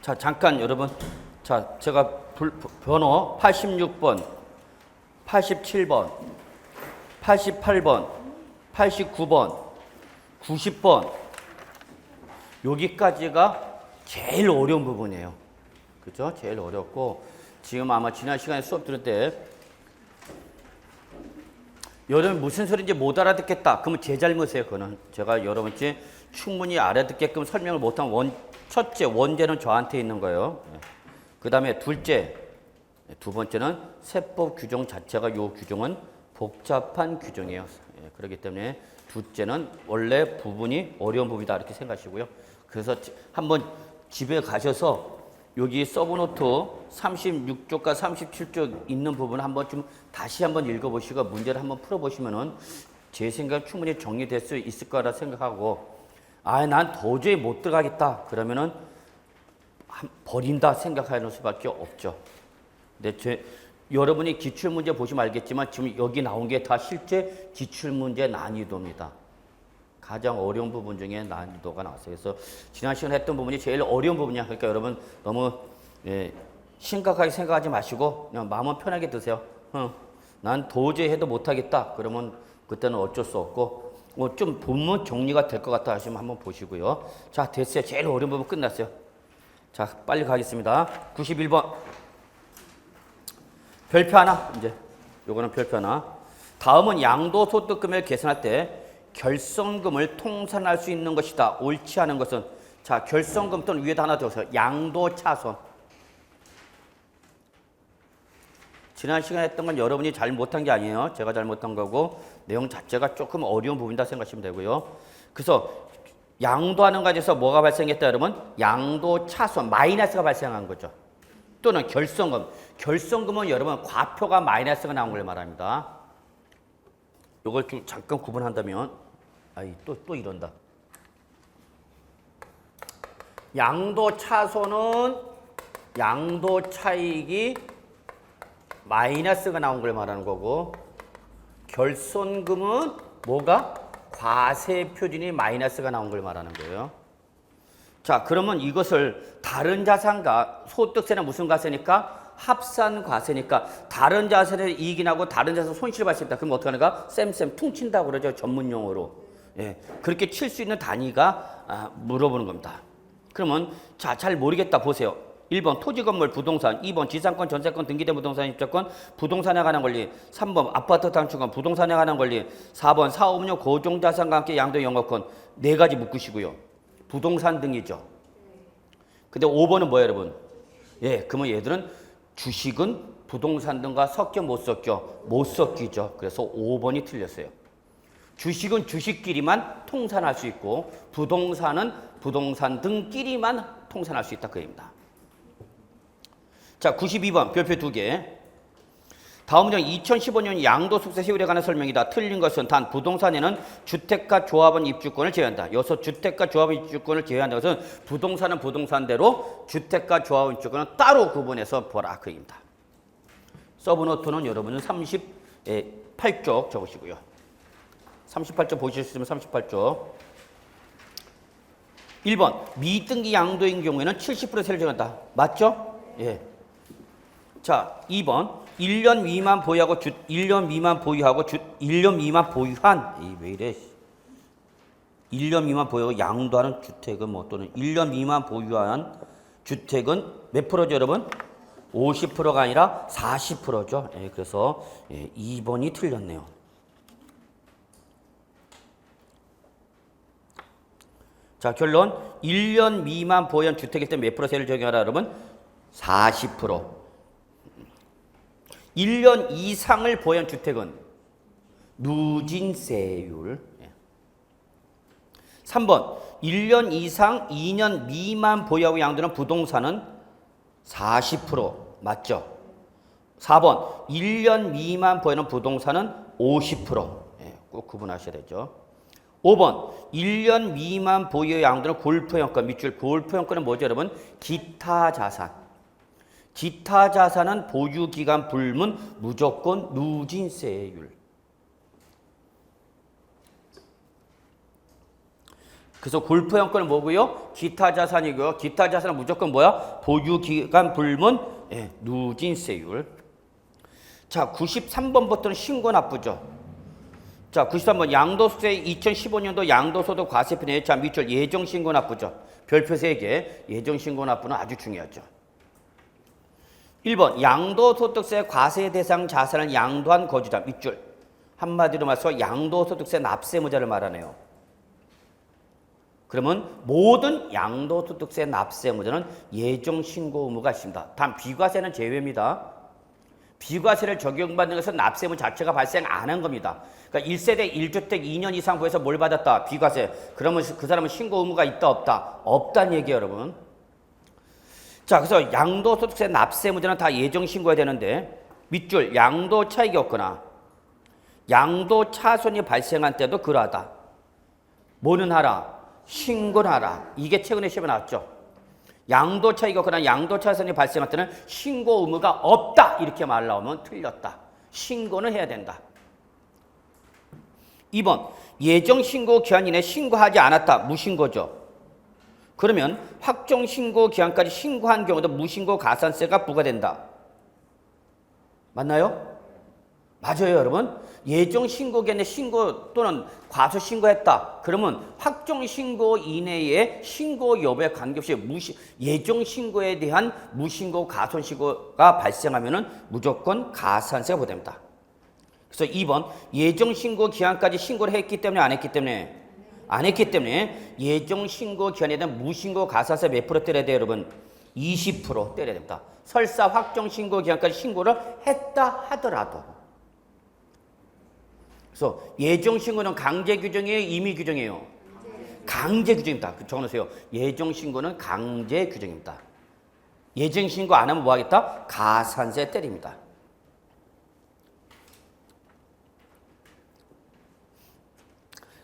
자, 잠깐 여러분. 자, 제가 번호 86번, 87번, 88번, 89번, 90번. 여기까지가 제일 어려운 부분이에요. 그죠? 제일 어렵고, 지금 아마 지난 시간에 수업 들을 때, 여러분 무슨 소리인지 못 알아듣겠다. 그러면 제 잘못이에요. 그거는. 제가 여러분께 충분히 알아듣게끔 설명을 못한 첫째, 원죄는 저한테 있는 거예요. 그 다음에 둘째, 두 번째는 세법 규정 자체가 요 규정은 복잡한 규정이에요. 그렇기 때문에 둘째는 원래 부분이 어려운 부분이다 이렇게 생각하시고요. 그래서 한번 집에 가셔서 여기 서브노트 36쪽과 37쪽 있는 부분 한번 좀 다시 한번 읽어보시고 문제를 한번 풀어보시면은 제 생각 충분히 정리될 수 있을 거라 생각하고, 난 도저히 못 들어가겠다 그러면은 버린다 생각하는 수밖에 없죠. 근데 여러분이 기출문제 보시면 알겠지만 지금 여기 나온 게 다 실제 기출문제 난이도입니다. 가장 어려운 부분 중에 난이도가 나왔어요. 그래서 지난 시간에 했던 부분이 제일 어려운 부분이야. 그러니까 여러분 너무 심각하게 생각하지 마시고 그냥 마음은 편하게 드세요. 난 도저히 해도 못하겠다. 그러면 그때는 어쩔 수 없고 좀 보면 정리가 될 것 같다 하시면 한번 보시고요. 자, 됐어요. 제일 어려운 부분 끝났어요. 자, 빨리 가겠습니다. 91번. 별표 하나. 이제 요거는 별표 하나. 다음은 양도소득금액을 계산할 때 결성금을 통산할 수 있는 것이다. 옳지 않은 것은, 자, 결성금 또는 위에다 하나 더서 양도차손. 지난 시간에 했던 건 여러분이 잘 못한 게 아니에요. 제가 잘못한 거고 내용 자체가 조금 어려운 부분이다 생각하시면 되고요. 그래서 양도하는 과정에서 뭐가 발생했다 여러분? 양도차손, 마이너스가 발생한 거죠. 또는 결성금. 결성금은 여러분 과표가 마이너스가 나온 걸 말합니다. 이걸 좀 잠깐 구분한다면, 또 이런다. 양도차손은 양도차익이 마이너스가 나온 걸 말하는 거고, 결손금은 뭐가? 과세표준이 마이너스가 나온 걸 말하는 거예요. 자, 그러면 이것을 다른 자산과 소득세는 무슨 과세니까? 합산과세니까 다른 자산의 이익이 나고 다른 자산 손실이 발생했다. 그럼 어떻게 하는가? 쌤 퉁친다고 그러죠. 전문용어로. 그렇게 칠 수 있는 단위가 물어보는 겁니다. 그러면 자, 잘 모르겠다 보세요. 1번 토지 건물 부동산, 2번 지상권 전세권 등기된 부동산 입주권 부동산에 관한 권리, 3번 아파트 당축권 부동산에 관한 권리, 4번 사업운용 고정자산과 함께 양도 영업권. 4가지 묶으시고요. 부동산 등이죠. 근데 5번은 뭐예요 여러분? 그러면 얘들은 주식은 부동산 등과 섞여 못 섞여? 못 섞이죠. 그래서 5번이 틀렸어요. 주식은 주식끼리만 통산할 수 있고 부동산은 부동산 등끼리만 통산할 수 있다 그 얘기입니다. 자, 92번 별표 2개. 다음 문장 2015년 양도소득세 세율에 관한 설명이다. 틀린 것은 단 부동산에는 주택가 조합원 입주권을 제외한다. 여기서 주택가 조합원 입주권을 제외한다. 것은 부동산은 부동산대로 주택가 조합원 입주권은 따로 구분해서 보라 그 얘기입니다. 서브노트는 여러분은 38쪽 적으시고요. 38쪽 보실 수 있으면 38쪽. 1번 미등기 양도인 경우에는 70% 세를 정한다. 맞죠? 자, 2번 1년 미만 보유하고 1년 미만 보유하고 1년 미만 보유한 왜 이래? 1년 미만 보유하고 양도하는 주택은 뭐 또는 1년 미만 보유한 주택은 몇 프로죠, 여러분? 50%가 아니라 40%죠. 그래서 2번이 틀렸네요. 자, 결론 1년 미만 보유한 주택일 때 몇 프로 세를 적용하라 여러분? 40%. 1년 이상을 보유한 주택은 누진세율. 3번 1년 이상 2년 미만 보유하고 양도하는 부동산은 40% 맞죠? 4번 1년 미만 보유하는 부동산은 50%. 꼭 구분하셔야 되죠. 5번 1년 미만 보유하고 양도하는 골프형권 밑줄. 골프형권은 뭐죠 여러분? 기타 자산. 기타 자산은 보유기간 불문 무조건 누진세율. 그래서 골프 형권은 뭐고요? 기타 자산이고요. 기타 자산은 무조건 뭐야? 보유기간 불문 누진세율. 자, 93번부터는 신고 납부죠. 자, 93번 양도소득세 2015년도 양도소득 과세표 내차 밑줄 예정신고 납부죠. 별표 3개. 예정신고 납부는 아주 중요하죠. 1번 양도소득세 과세 대상 자산을 양도한 거주자 밑줄. 한마디로 말해서 양도소득세 납세무자를 말하네요. 그러면 모든 양도소득세 납세무자는 예정신고 의무가 있습니다. 단 비과세는 제외입니다. 비과세를 적용받는 것은 납세무 자체가 발생 안 한 겁니다. 그러니까 1세대 1주택 2년 이상 부에서 뭘 받았다? 비과세. 그러면 그 사람은 신고 의무가 있다 없다? 없다는 얘기예요, 여러분. 자, 그래서 양도소득세 납세무자는 다 예정신고해야 되는데 밑줄 양도 차익이 없거나 양도 차손이 발생한 때도 그러하다. 뭐는 하라? 신고를 하라. 이게 최근에 시험에 나왔죠. 양도 차익이 없거나 양도 차손이 발생할 때는 신고 의무가 없다. 이렇게 말 나오면 틀렸다. 신고는 해야 된다. 2번 예정신고 기한 이내 신고하지 않았다. 무신고죠. 그러면 확정신고 기한까지 신고한 경우도 무신고 가산세가 부과된다. 맞나요? 맞아요, 여러분. 예정신고 기한에 신고 또는 과소신고했다. 그러면 확정신고 이내에 신고 여부에 관계없이 예정신고에 대한 무신고 가손신고가 발생하면 무조건 가산세가 부과됩니다. 그래서 2번 예정신고 기한까지 신고를 했기 때문에 안 했기 때문에? 안 했기 때문에 예정신고 기한에 대한 무신고 가산세 몇 프로 때려야 돼요, 여러분? 20% 때려야 됩니다. 설사 확정신고 기한까지 신고를 했다 하더라도. 그래서 예정신고는 강제 규정이에요? 임의 규정이에요? 강제 규정입니다. 적어놓으세요. 예정신고는 강제 규정입니다. 예정신고 안 하면 뭐 하겠다? 가산세 때립니다.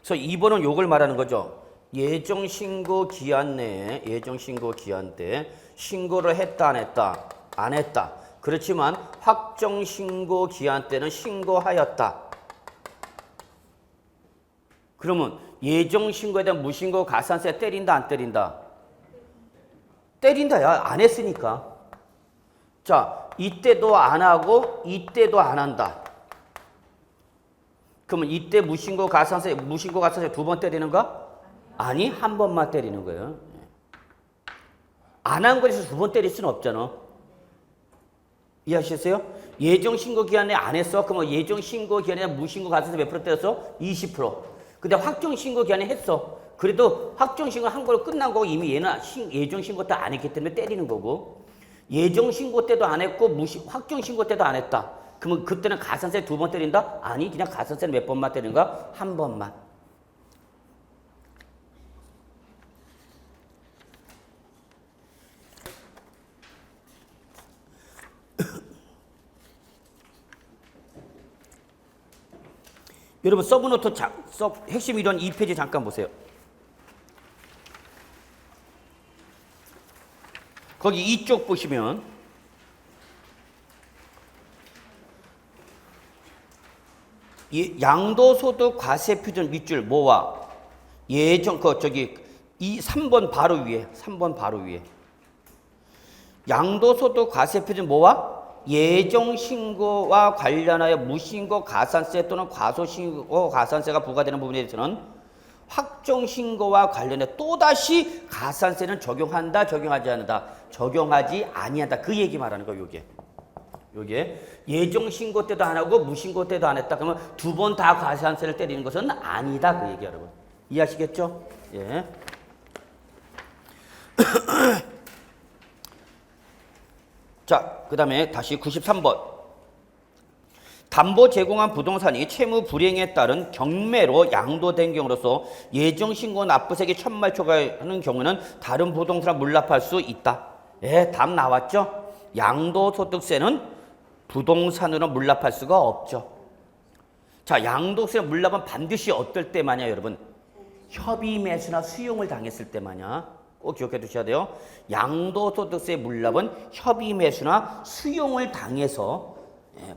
그래서 2번은 요걸 말하는 거죠. 예정신고 기한 내에, 예정신고 기한 때 신고를 했다 안 했다? 안 했다. 그렇지만 확정신고 기한 때는 신고하였다. 그러면 예정신고에 대한 무신고 가산세 때린다 안 때린다? 때린다. 야, 안 했으니까. 자, 이때도 안 하고 이때도 안 한다. 그러면 이때 무신고 가산세 두 번 때리는가? 아니, 한 번만 때리는 거예요. 안 한 거에서 두 번 때릴 수는 없잖아. 이해하셨어요? 예정신고 기한에 안 했어? 그러면 예정신고 기한에 무신고 가산세 몇 프로 때렸어? 20%. 근데 확정신고 기한에 했어. 그래도 확정신고 한 걸로 끝난 거고 이미 얘는 예정신고 때 안 했기 때문에 때리는 거고 예정신고 때도 안 했고 확정신고 때도 안 했다. 그러면 그때는 가산세 두 번 때린다? 아니, 그냥 가산세는 몇 번만 때리는가? 한 번만. 여러분 서브노트 핵심 이론 2페이지 잠깐 보세요. 거기 이쪽 보시면 양도소득 과세표준 밑줄 뭐와 예정 이 3번 바로 위에 3번 바로 위에 양도소득 과세표준 뭐와 예정신고와 관련하여 무신고 가산세 또는 과소신고 가산세가 부과되는 부분에 대해서는 확정신고와 관련해 또다시 가산세는 적용한다, 적용하지 않는다, 적용하지 아니한다. 그 얘기 말하는 거예요, 요게. 예정신고 때도 안 하고 무신고 때도 안 했다. 그러면 두 번 다 가산세를 때리는 것은 아니다. 그 얘기 여러분. 이해하시겠죠? 예. 자, 그 다음에 다시 93번. 담보 제공한 부동산이 채무 불이행에 따른 경매로 양도된 경우로서 예정신고 납부세액이 1,000만 초과하는 경우는 다른 부동산을 물납할 수 있다. 예, 답 나왔죠? 양도소득세는 부동산으로 물납할 수가 없죠. 자, 양도세 물납은 반드시 어떨 때마냐, 여러분? 협의 매수나 수용을 당했을 때마냐. 꼭 기억해 두셔야 돼요. 양도소득세 물납은 협의 매수나 수용을 당해서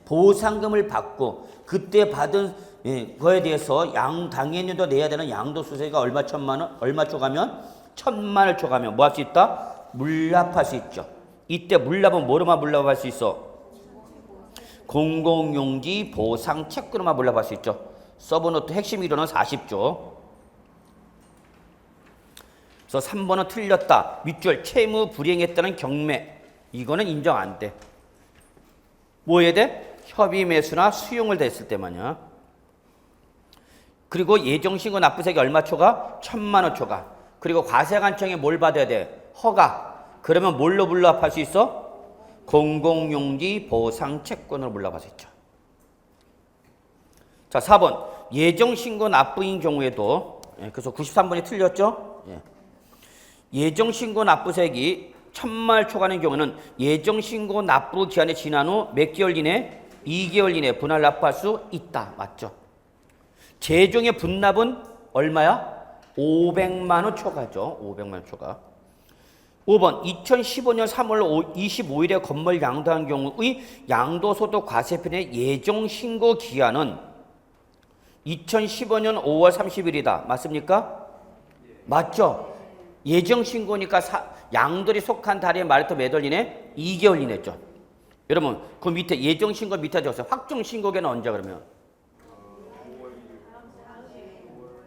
보상금을 받고 그때 받은 그거에 대해서 당연히도 내야 되는 양도소득세가 얼마 초과면 1,000만을 초과하면 뭐 할 수 있다? 물납할 수 있죠. 이때 물납은 뭐로만 물납할 수 있어? 공공용지 보상 채권으로만 물납할 수 있죠. 서브노트 핵심 이론은 40조. 그래서 3번은 틀렸다. 밑줄 채무 불이행했다는 경매. 이거는 인정 안 돼. 뭐 해야 돼? 협의 매수나 수용을 됐을 때만이야. 그리고 예정신고 납부세액이 얼마 초과? 1,000만 원 초과. 그리고 과세관청에 뭘 받아야 돼? 허가. 그러면 뭘로 물납할 수 있어? 공공용지 보상 채권으로 물납할 수 있죠. 자, 4번. 예정신고 납부인 경우에도, 그래서 93번이 틀렸죠? 예정신고 납부세액이 1,000만 초과하는 경우는 예정신고 납부 기한이 지난 후 몇 개월 이내? 2개월 이내 분할 납부할 수 있다. 맞죠? 최종의 분납은 얼마야? 500만 원 초과죠. 500만 원 초과. 5번 2015년 3월 25일에 건물 양도한 경우의 양도소득 과세편의 예정신고 기한은 2015년 5월 30일이다. 맞습니까? 맞죠? 예정신고니까 양돌이 속한 달에 말부터 몇 월 이내? 2개월 이내죠. 여러분 그 밑에 예정신고 밑에 적었어요. 확정신고기는 언제 그러면?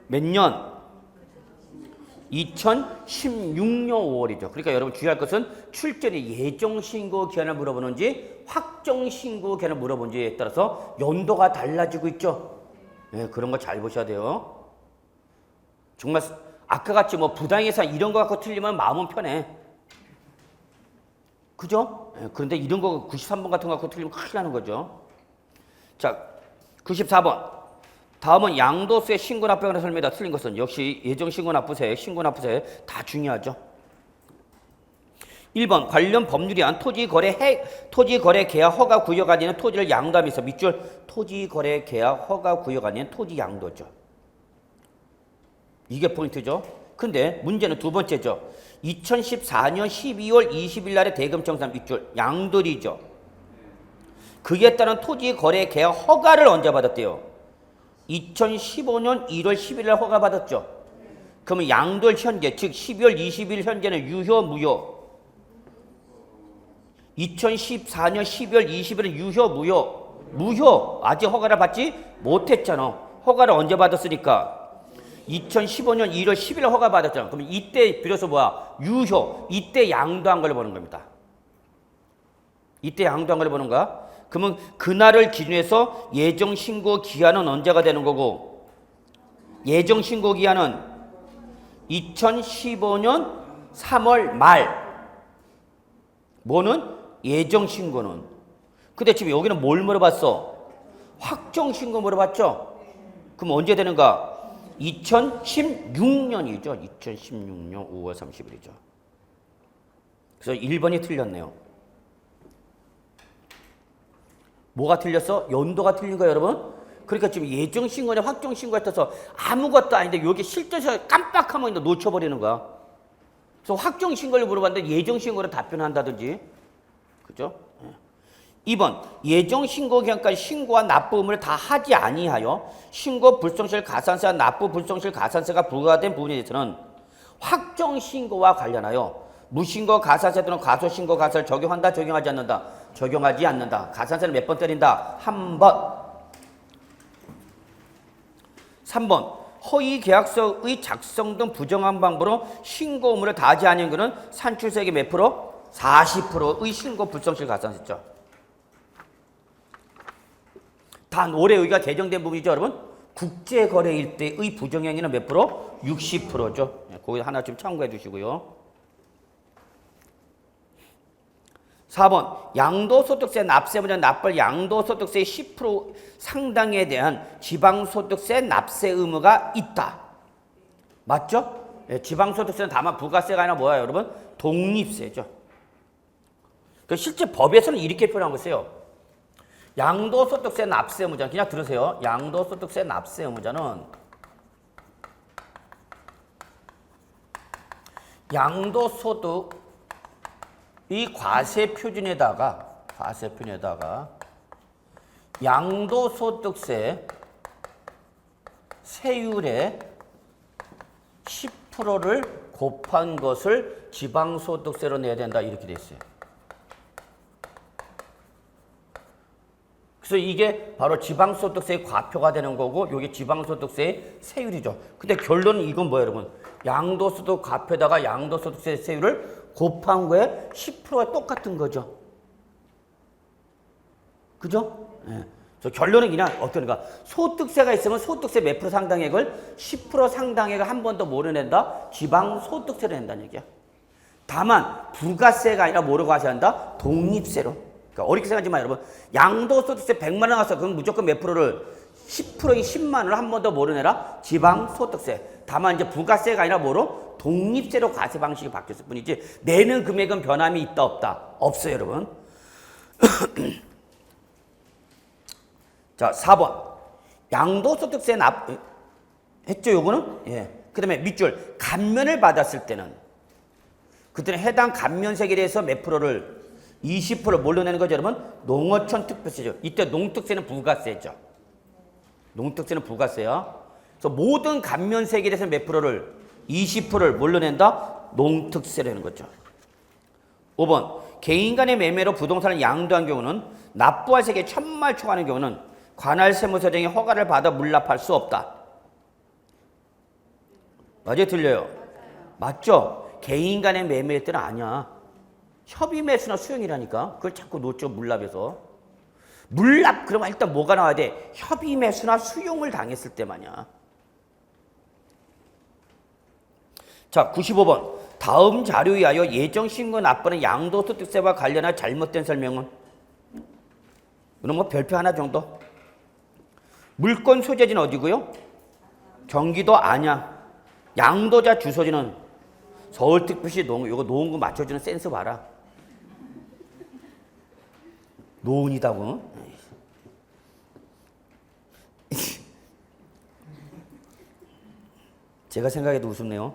몇 년? 2016년 5월이죠. 그러니까 여러분 주의할 것은 출전이 예정신고 기한을 물어보는지 확정신고 기한을 물어보는지에 따라서 연도가 달라지고 있죠. 그런 거 잘 보셔야 돼요. 정말 아까 같이 뭐 부당예산 이런 거 갖고 틀리면 마음은 편해. 그죠? 그런데 이런 거 93번 같은 거 갖고 틀리면 큰일 나는 거죠. 자, 94번. 다음은 양도세 신고납부에 설명다. 틀린 것은 역시 예정신고납부세, 신고납부세 다 중요하죠. 1번 관련 법률이 한 토지거래 계약 허가 구역 아닌 토지를 양도하면서 밑줄 토지거래 계약 허가 구역 아닌 토지 양도죠. 이게 포인트죠. 근데 문제는 두 번째죠. 2014년 12월 20일 날에 대금청산 밑줄 양도리죠. 그에 따른 토지거래 계약 허가를 언제 받았대요? 2015년 1월 10일 날 허가 받았죠. 그러면 양도일 현재 즉 12월 20일 현재는 유효 무효? 2014년 12월 20일은 유효 무효? 무효. 아직 허가를 받지 못했잖아. 허가를 언제 받았으니까 2015년 1월 10일 허가 받았잖아. 그러면 이때 비로소 뭐야? 유효. 이때 양도한 걸 보는 겁니다. 이때 양도한 걸 보는 거야. 그러면 그날을 기준해서 예정신고 기한은 언제가 되는 거고 예정신고 기한은 2015년 3월 말. 뭐는? 예정신고는. 근데 지금 여기는 뭘 물어봤어? 확정신고 물어봤죠? 그럼 언제 되는가? 2016년이죠. 2016년 5월 30일이죠. 그래서 1번이 틀렸네요. 뭐가 틀렸어? 연도가 틀린 거예요, 여러분. 그러니까 지금 예정신고냐 확정신고에 따라서 아무것도 아닌데 여기 실제서 깜빡하면 놓쳐버리는 거야. 그래서 확정신고를 물어봤는데 예정신고로 답변한다든지. 그죠? 2번 예정신고 기한까지 신고와 납부 의무를 다 하지 아니하여 신고 불성실 가산세와 납부 불성실 가산세가 부과된 부분에 대해서는 확정신고와 관련하여 무신고 가산세 또는 과소신고 가산세를 적용한다 적용하지 않는다? 적용하지 않는다. 가산세를 몇 번 때린다? 한 번. 3번 허위 계약서의 작성 등 부정한 방법으로 신고 의무를 다하지 않은 것은 산출세액의 몇 프로? 40%의 신고 불성실 가산세죠. 단 올해 여기가 개정된 부분이죠, 여러분. 국제거래일 때의 부정행위는 몇 프로? 60%죠. 거기 하나 좀 참고해 주시고요. 4번 양도소득세 납세 문제 납부할 양도소득세의 10% 상당에 대한 지방소득세 납세 의무가 있다. 맞죠? 지방소득세는 다만 부가세가 아니라 뭐야 여러분? 독립세죠. 실제 법에서는 이렇게 표현한 거예요. 양도소득세 납세 의무자는 그냥 들으세요. 양도소득세 납세 의무자는 양도소득 이 과세표준에다가 양도소득세 세율의 10%를 곱한 것을 지방소득세로 내야 된다 이렇게 돼 있어요. 그래서 이게 바로 지방소득세의 과표가 되는 거고 이게 지방소득세의 세율이죠. 근데 결론은 이건 뭐예요, 여러분? 양도소득 과표에다가 양도소득세 세율을 곱한 거에 10%가 똑같은 거죠. 그죠? 예. 그래서 결론은 그냥 어떠니까 소득세가 있으면 소득세 몇 프로 상당액을 10% 상당액을 한 번 더 뭐로 낸다? 지방소득세로 낸다는 얘기야. 다만 부가세가 아니라 뭐로 과세해야 한다? 독립세로. 그러니까 어렵게 생각하지 마, 여러분. 양도소득세 100만 원 나왔어. 그럼 무조건 몇 프로를 10%인 10만 원을 한 번 더 뭐로 내라? 지방소득세. 다만 이제 부가세가 아니라 뭐로? 독립세로 과세 방식이 바뀌었을 뿐이지 내는 금액은 변함이 있다 없다? 없어요, 여러분. 자, 4번. 양도소득세 했죠, 요거는? 예. 그 다음에 밑줄. 감면을 받았을 때는 그때는 해당 감면세에 대해서 몇 프로를 20% 뭘로 내는 거죠, 여러분? 농어촌 특별세죠. 이때 농특세는 부가세죠. 농특세는 부가세야. 그래서 모든 감면세에 대해서 몇 프로를 20%를 뭘로 낸다? 농특세로 내는 거죠. 5번. 개인 간의 매매로 부동산을 양도한 경우는 납부할 세액에 천만 초과하는 경우는 관할 세무서장의 허가를 받아 물납할 수 없다. 맞아요? 틀려요? 맞죠? 개인 간의 매매일 때는 아니야. 협의 매수나 수용이라니까. 그걸 자꾸 놓죠, 물납에서. 물납 그러면 일단 뭐가 나와야 돼? 협의 매수나 수용을 당했을 때만이야. 자, 95번. 다음 자료에 의하여 예정 신고 납부는 양도소득세와 관련한 잘못된 설명은? 이런 뭐 별표 하나 정도. 물건 소재지는 어디고요? 경기도 안양. 양도자 주소지는 서울특별시 노원. 이거 노원구 맞춰주는 센스 봐라. 노원이다고. 제가 생각해도 우습네요.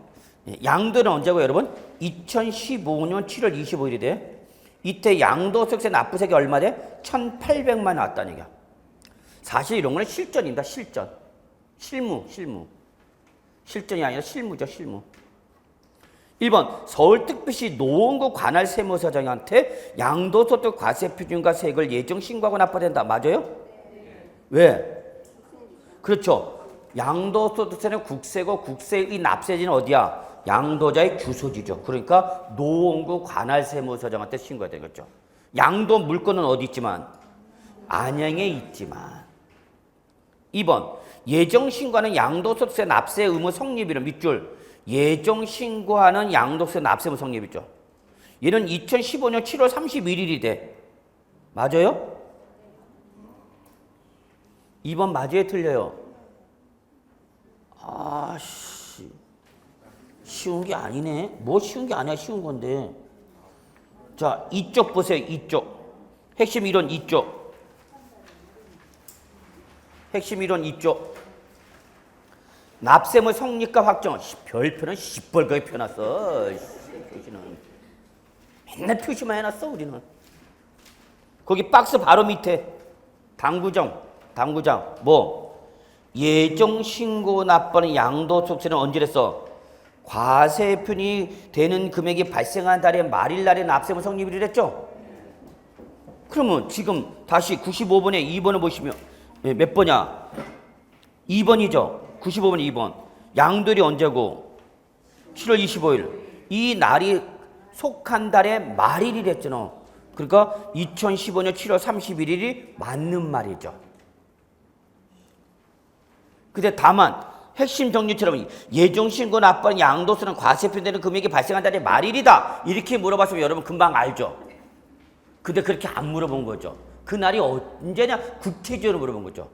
양도는 언제고 여러분? 2015년 7월 25일이 돼. 이때 양도소득세 납부세액이 얼마 돼? 1,800만 원 나왔다는 얘기야. 사실 이런 거는 실전입니다. 실전. 실무. 실전이 아니라 실무죠. 실무. 1번. 서울특별시 노원구 관할 세무서장한테 양도소득 과세 표준과 세액을 예정 신고하고 납부된다. 맞아요? 왜? 그렇죠. 양도소득세는 국세고 국세의 납세지는 어디야? 양도자의 주소지죠. 그러니까 노원구 관할 세무서장한테 신고해야 되겠죠. 양도 물건은 어디 있지만? 안양에 있지만. 2번. 예정 신고하는 양도소득세 납세 의무 성립일은 밑줄. 예정 신고하는 양도세 납세 의무 성립이죠. 얘는 2015년 7월 31일이 돼. 맞아요? 2번 맞아요? 틀려요? 아씨, 쉬운 게 아니네. 뭐 쉬운 게 아니야. 쉬운 건데. 자, 이쪽 보세요. 이쪽. 핵심 이론 이쪽. 핵심 이론 이쪽. 납세물 성립과 확정. 별표는 시뻘겋게 펴놨어. 표시는. 맨날 표시만 해놨어 우리는. 거기 박스 바로 밑에 당구장 뭐 예정 신고 납부하는 양도소득세는 언제랬어? 과세표준이 되는 금액이 발생한 달의 말일날에 납세물 성립일이랬죠? 그러면 지금 다시 95번에 2번을 보시면 몇 번이야? 2번이죠. 95번 2번. 양도일이 언제고? 7월 25일. 이 날이 속한 달의 말일이랬잖아. 그러니까 2015년 7월 31일이 맞는 말이죠. 근데 다만 핵심 정리처럼 예정 신고 납부하는 양도세는 과세표되는 금액이 발생한 달의 말일이다. 이렇게 물어봤으면 여러분 금방 알죠. 근데 그렇게 안 물어본 거죠. 그 날이 언제냐? 구체적으로 물어본 거죠.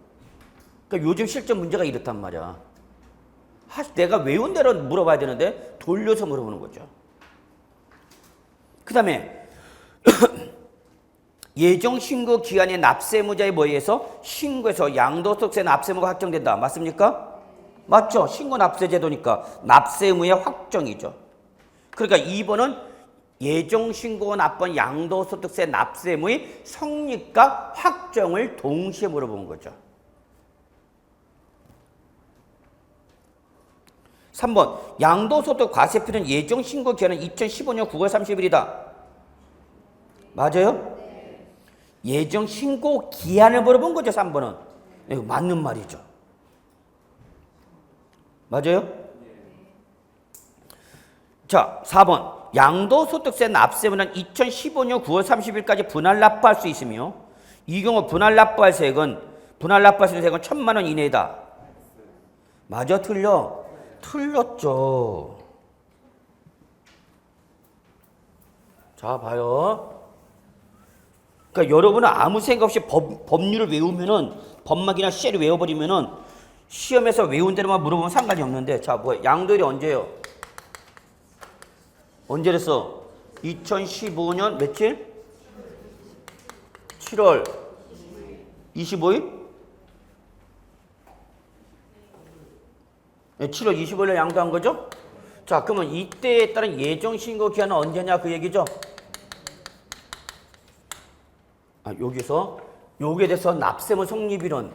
그러니까 요즘 실전 문제가 이렇단 말이야. 내가 외운 대로 물어봐야 되는데 돌려서 물어보는 거죠. 그 다음에 예정 신고 기한의 납세의무자에 의해서 신고해서 양도소득세 납세의무가 확정된다. 맞습니까? 맞죠? 신고 납세 제도니까 납세의무의 확정이죠. 그러니까 2번은 예정 신고 납부한 양도소득세 납세의무의 성립과 확정을 동시에 물어본 거죠. 3번 양도소득 과세표는 예정 신고 기한은 2015년 9월 30일이다. 맞아요? 예정 신고 기한을 물어본 거죠. 3번은. 이거 맞는 말이죠. 맞아요? 자, 4번 양도소득세 납세분은 2015년 9월 30일까지 분할 납부할 수 있으며 이 경우 분할 납부할 세액은 1,000만 원 이내다. 맞아, 틀려? 틀렸죠. 자, 봐요. 그러니까 여러분은 아무 생각 없이 법률을 외우면은 법막이나 시를 외워버리면은 시험에서 외운 대로만 물어보면 상관이 없는데, 자, 뭐야? 양도일이 언제예요? 언제랬어? 2015년 며칠? 7월 25일? 네, 7월 25일에 양도한 거죠? 자, 그러면 이때에 따른 예정 신고 기한은 언제냐 그 얘기죠? 여기서 요게 돼서 납세무 성립일은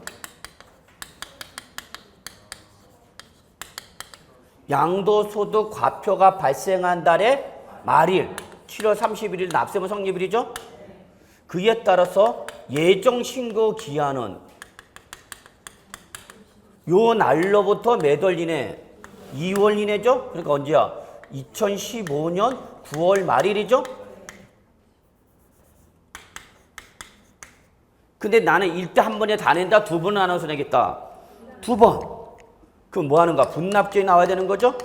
양도소득 과표가 발생한 달의 말일 7월 31일 납세무 성립일이죠? 그에 따라서 예정 신고 기한은 요 날로부터 몇 월 이내? 2월 이내죠? 그러니까 언제야? 2015년 9월 말일이죠? 근데 나는 일단 한 번에 다 낸다, 두 번은 나눠서 내겠다. 두 번. 그럼 뭐 하는가? 분납기한이 나와야 되는 거죠?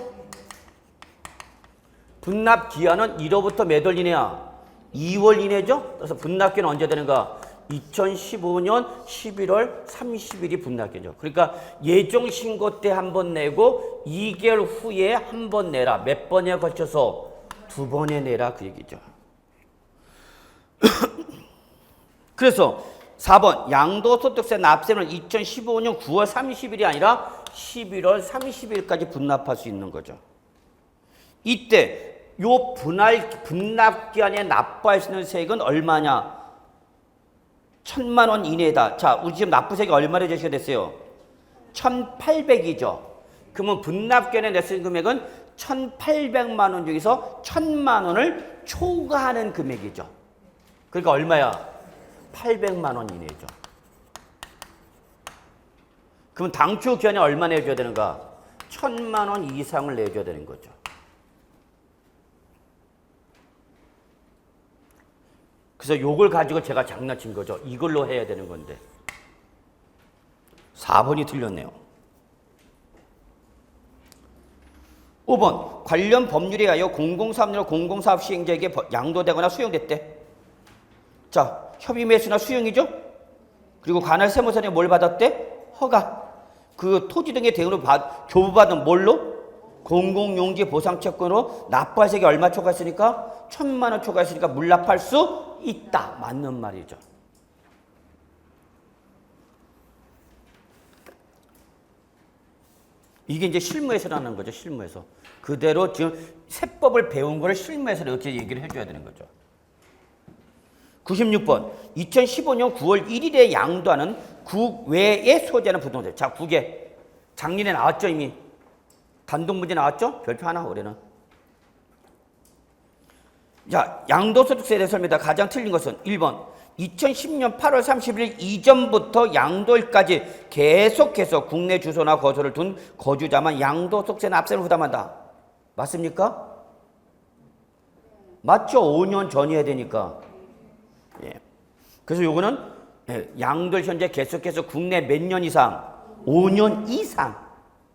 분납 기한은 1월부터 몇 월 이내야? 2월 이내죠? 그래서 분납기한은 언제 되는가? 2015년 11월 30일이 분납기죠. 그러니까 예정 신고 때 한 번 내고 2개월 후에 한 번 내라. 몇 번에 걸쳐서? 두 번에 내라 그 얘기죠. 그래서 4번 양도소득세 납세는 2015년 9월 30일이 아니라 11월 30일까지 분납할 수 있는 거죠. 이때 요 분납기한에 납부할 수 있는 세액은 얼마냐? 1,000만 원 이내다. 자, 우리 지금 납부세액이 얼마나 제시가 됐어요? 1,800이죠. 그러면 분납기한에 냈을 금액은 1,800만 원 중에서 1,000만 원을 초과하는 금액이죠. 그러니까 얼마야? 800만 원 이내죠. 그럼 당초 기한에 얼마 내줘야 되는가? 1,000만 원 이상을 내줘야 되는 거죠. 그래서 요걸 가지고 제가 장난친 거죠. 이걸로 해야 되는 건데. 4번이 틀렸네요. 5번 관련 법률에 의하여 공공사업료로 공공사업 시행자에게 양도되거나 수용됐대. 자, 협의매수나 수용이죠? 그리고 관할 세무서에 뭘 받았대? 허가. 그 토지 등의 대응으로 교부받은 뭘로? 공공용지 보상채권으로 납부할 세액이 얼마 초과했으니까? 1,000만 원 초과했으니까 물납할 수 있다. 맞는 말이죠. 이게 이제 실무에서라는 거죠. 실무에서. 그대로 지금 세법을 배운 거를 실무에서 이렇게 얘기를 해줘야 되는 거죠. 96번 2015년 9월 1일에 양도하는 국외에 소재하는 부동산. 자, 국외. 작년에 나왔죠 이미. 단독문제 나왔죠? 별표 하나 올해는. 자, 양도소득세에 대해서입니다. 가장 틀린 것은 1번 2010년 8월 30일 이전부터 양도일까지 계속해서 국내 주소나 거소를 둔 거주자만 양도소득세 납세를 부담한다. 맞습니까? 맞죠? 5년 전이어야 되니까. 예. 그래서 요거는 양도일 현재 계속해서 국내 몇 년 이상? 5년 이상.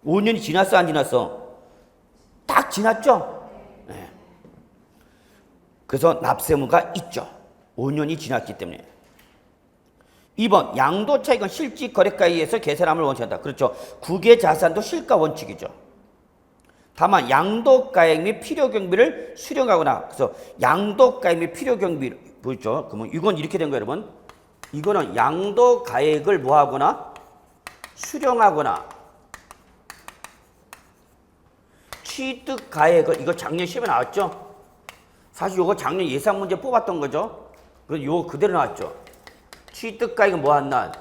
5년이 지났어 안 지났어? 딱 지났죠? 예. 그래서 납세무가 있죠. 5년이 지났기 때문에. 2번 양도 차익은 실질 거래가에 의해서 계산함을 원칙한다. 그렇죠. 국외 자산도 실가 원칙이죠. 다만 양도가액 및 필요경비를 수령하거나, 그래서 양도가액 및 필요경비 보이죠? 그러면 이건 이렇게 된 거예요, 여러분. 이거는 양도가액을 뭐하거나 수령하거나 취득가액을, 이거 작년 시험에 나왔죠? 사실 이거 작년 예상 문제 뽑았던 거죠. 이거 그대로 나왔죠. 취득가액은 뭐 한 날?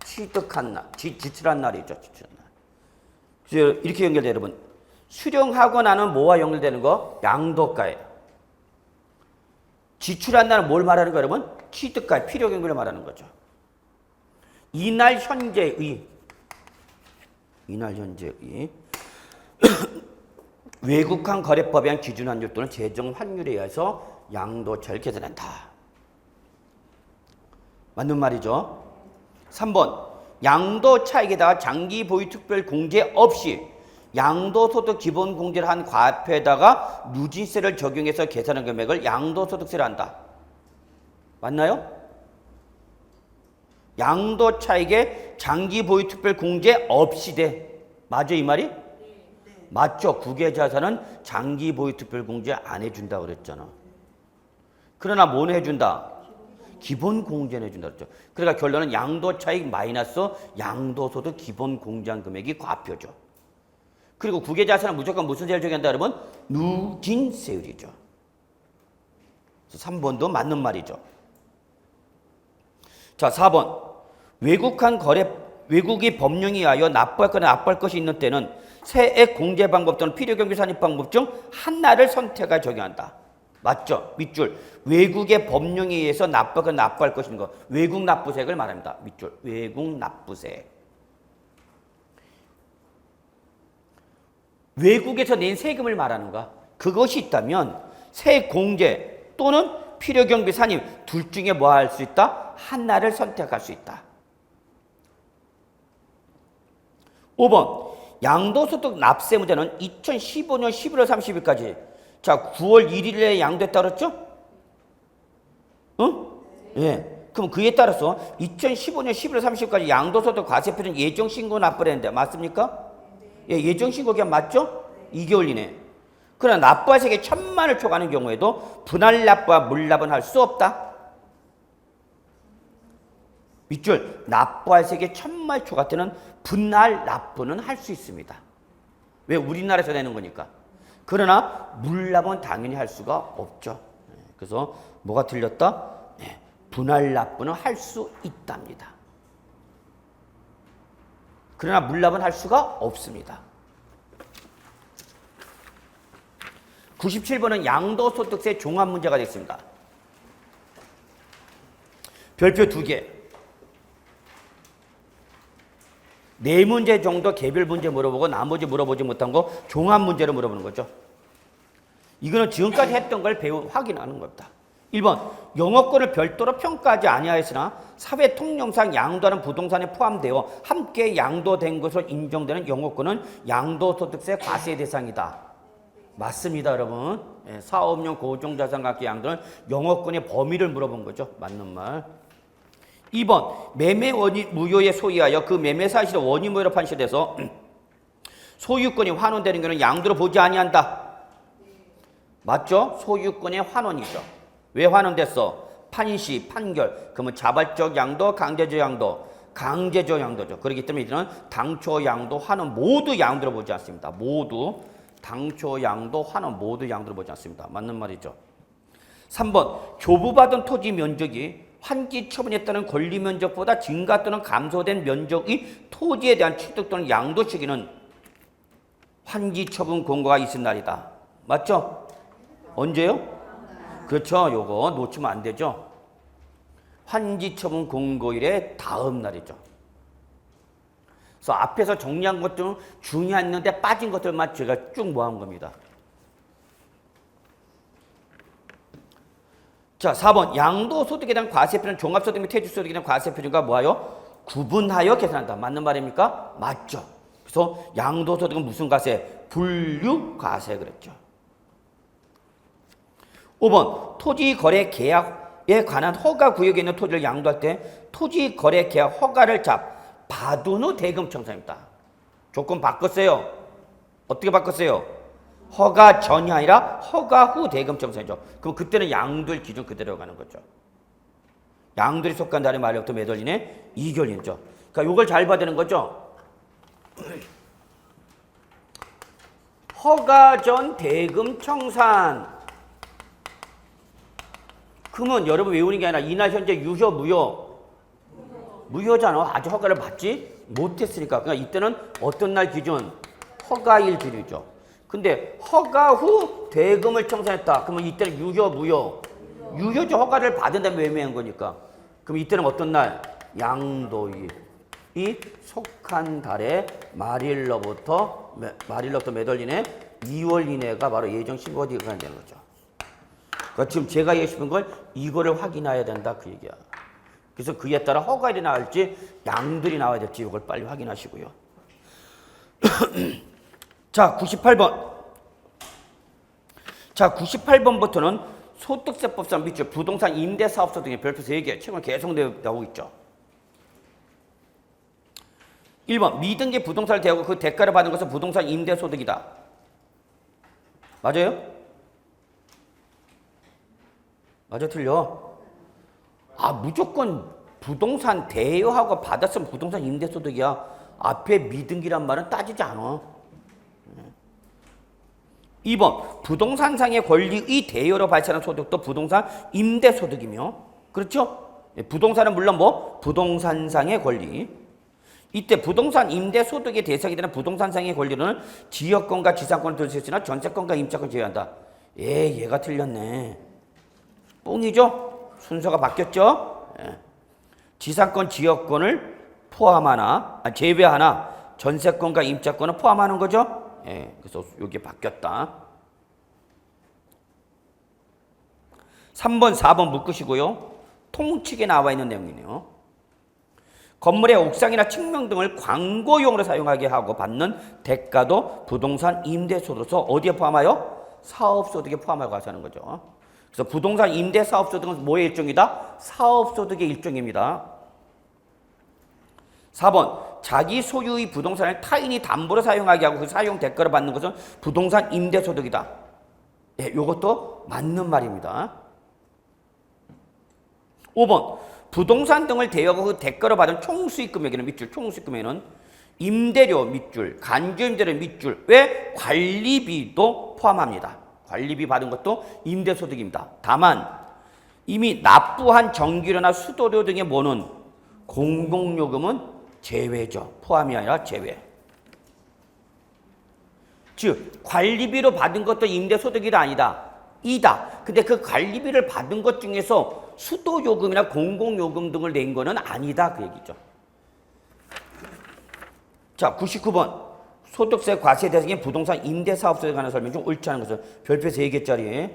취득한 날. 지출한 날이죠. 지출한 날. 그래서 이렇게 연결돼요, 여러분. 수령하고 나는 뭐와 연결되는 거? 양도가예요. 지출한다는 뭘 말하는 거예요, 여러분? 취득가, 필요경비를 말하는 거죠. 이날 현재의 외국환 거래법에 의한 기준 환율 또는 재정 환율에 의해서 양도차를 계산한다. 맞는 말이죠. 3번 양도 차익에다가 장기 보유 특별 공제 없이 양도소득 기본 공제를 한 과표에다가 누진세를 적용해서 계산한 금액을 양도소득세를 한다. 맞나요? 양도 차익에 장기 보유 특별 공제 없이 돼. 맞죠, 이 말이? 맞죠. 국외자산은 장기 보유 특별 공제 안 해준다 그랬잖아. 그러나 뭐는 해준다? 기본 공제는 해준다 그랬죠. 그러니까 결론은 양도 차익 마이너스 양도소득 기본 공제한 금액이 과표죠. 그리고 국외자산은 무조건 무슨 세율 적용한다 여러분? 누진세율이죠. 3번도 맞는 말이죠. 자, 4번 외국이 법령에 의하여 납부할 거나 납부할 것이 있는 때는 세액 공제 방법 또는 필요경비 산입 방법 중 하나를 선택하여 적용한다. 맞죠? 밑줄 외국의 법령에 의해서 납부할 거나 납부할 것이 있는 거 외국 납부세액을 말합니다. 밑줄 외국 납부세액. 외국에서 낸 세금을 말하는가? 그것이 있다면 세액 공제 또는 필요경비 산입 둘 중에 뭐 할 수 있다? 하나를 선택할 수 있다. 5번 양도소득 납세 문제는 2015년 11월 30일까지 자 9월 1일에 양도했다 그랬죠? 응? 예. 그럼 그에 따라서 2015년 11월 30일까지 양도소득 과세표준 예정신고 납부를 했는데 맞습니까? 예, 예정신고 기간 맞죠? 2개월 이내. 그러나 납부할 세액이 1,000만을 초과하는 경우에도 분할 납부와 물납은 할 수 없다. 밑줄 납부할 세액이 1,000만을 초과 때는 분할 납부는 할 수 있습니다. 왜? 우리나라에서 내는 거니까. 그러나 물납은 당연히 할 수가 없죠. 그래서 뭐가 틀렸다? 네, 분할 납부는 할 수 있답니다. 그러나 물납은 할 수가 없습니다. 97번은 양도소득세 종합 문제가 됐습니다. 별표 2개. 4문제 정도 개별 문제 물어보고 나머지 물어보지 못한 거 종합 문제로 물어보는 거죠. 이거는 지금까지 했던 걸 확인하는 겁니다. 1번 영업권을 별도로 평가하지 아니하였으나 사회 통념상 양도하는 부동산에 포함되어 함께 양도된 것으로 인정되는 영업권은 양도소득세 과세 대상이다. 맞습니다, 여러분. 예, 사업용 고정자산과 함께 양도는 영업권의 범위를 물어본 거죠. 맞는 말. 2번 매매 무효에 소유하여 그 매매 사실을 원인 무효로 판시돼서 소유권이 환원되는 경우는 양도로 보지 아니한다. 맞죠? 소유권의 환원이죠. 왜 환원됐어? 판시, 판결. 그러면 자발적 양도, 강제적 양도, 강제적 양도죠. 그렇기 때문에 이들은 당초 양도, 환원 모두 양도로 보지 않습니다. 모두 당초 양도, 환원 모두 양도로 보지 않습니다. 맞는 말이죠. 3번 교부받은 토지 면적이 환기 처분에 따른 권리 면적보다 증가 또는 감소된 면적이 토지에 대한 취득 또는 양도 시기는 환기 처분 공고가 있은 날이다. 맞죠? 언제요? 그렇죠. 요거 놓치면 안 되죠. 환기 처분 공고일의 다음 날이죠. 그래서 앞에서 정리한 것들은 중요했는데 빠진 것들만 제가 쭉 모은 겁니다. 자, 4번 양도소득에 대한 과세표준 종합소득 및 퇴직소득에 대한 과세표준과 뭐하여? 구분하여 계산한다. 맞는 말입니까? 맞죠. 그래서 양도소득은 무슨 과세? 분류과세 그랬죠. 5번 토지거래 계약에 관한 허가구역에 있는 토지를 양도할 때 토지거래 계약 허가를 받은 후 대금 청산입니다. 조건 바꿨어요. 어떻게 바꿨어요? 허가 전이 아니라 허가 후 대금 청산이죠. 그럼 그때는 양도일 기준 그대로 가는 거죠. 양도일이 속한다는 말로부터 매달리네 2개월이죠. 그러니까 이걸 잘 봐야 되는 거죠. 허가 전 대금 청산. 그러면 여러분 외우는 게 아니라 이날 현재 유효 무효? 무효잖아. 아직 허가를 받지 못했으니까. 그러니까 이때는 어떤 날 기준? 허가일 기준이죠. 근데 허가 후 대금을 청산했다. 그러면 이때는 유효, 무효? 유효죠. 허가를 받은 다음에 매매한 거니까. 그럼 이때는 어떤 날? 양도일이 속한 달에 말일로부터 매달리네 2월 이내가 바로 예정 신고기간이 되는 거죠. 그러니까 지금 제가 얘기하고 싶은 걸 이거를 확인해야 된다 그 얘기야. 그래서 그에 따라 허가일이 나올지 양들이 나와야 될지 이걸 빨리 확인하시고요. 자, 98번. 자, 98번부터는 소득세법상 밑줄 부동산 임대사업소 등의 별표 3개 최근 계속 나오고 있죠. 1번 미등기 부동산을 대하고 그 대가를 받는 것은 부동산 임대소득이다. 맞아요? 맞아 틀려? 아 무조건 부동산 대여하고 받았으면 부동산 임대소득이야. 앞에 미등기란 말은 따지지 않아. 2번 부동산상의 권리의 대여로 발생하는 소득도 부동산 임대소득이며 그렇죠? 부동산은 물론 뭐 부동산상의 권리 이때 부동산 임대소득의 대상이 되는 부동산상의 권리는 지역권과 지상권을 둘 수 있으나 전세권과 임차권을 제외한다. 얘가 틀렸네. 뽕이죠? 순서가 바뀌었죠? 지상권, 지역권을 포함하나 제외하나 전세권과 임차권을 포함하는 거죠? 그래서 여기 바뀌었다. 3번, 4번 묶으시고요. 통측에 나와 있는 내용이네요. 건물의 옥상이나 측면 등을 광고용으로 사용하게 하고 받는 대가도 부동산 임대소득으로서 어디에 포함하여? 사업소득에 포함하고 하자는 거죠. 그래서 부동산 임대사업소득은 뭐의 일종이다? 사업소득의 일종입니다. 4번 자기 소유의 부동산을 타인이 담보로 사용하게 하고 그 사용 대가를 받는 것은 부동산 임대소득이다. 이것도 맞는 말입니다. 5번 부동산 등을 대여하고 그 대가로 받은 총수익 금액에는 밑줄 총수익 금액에는 임대료 밑줄, 간주임대료 밑줄, 왜 관리비도 포함합니다. 관리비 받은 것도 임대소득입니다. 다만 이미 납부한 전기료나 수도료 등의 뭐는 공공요금은 제외죠. 포함이 아니라 제외. 즉 관리비로 받은 것도 임대소득이다 아니다. 이다. 근데 그 관리비를 받은 것 중에서 수도요금이나 공공요금 등을 낸 거는 아니다 그 얘기죠. 자, 99번 소득세 과세 대상인 부동산 임대사업소에 관한 설명 중 옳지 않은 것은 별표 3개짜리.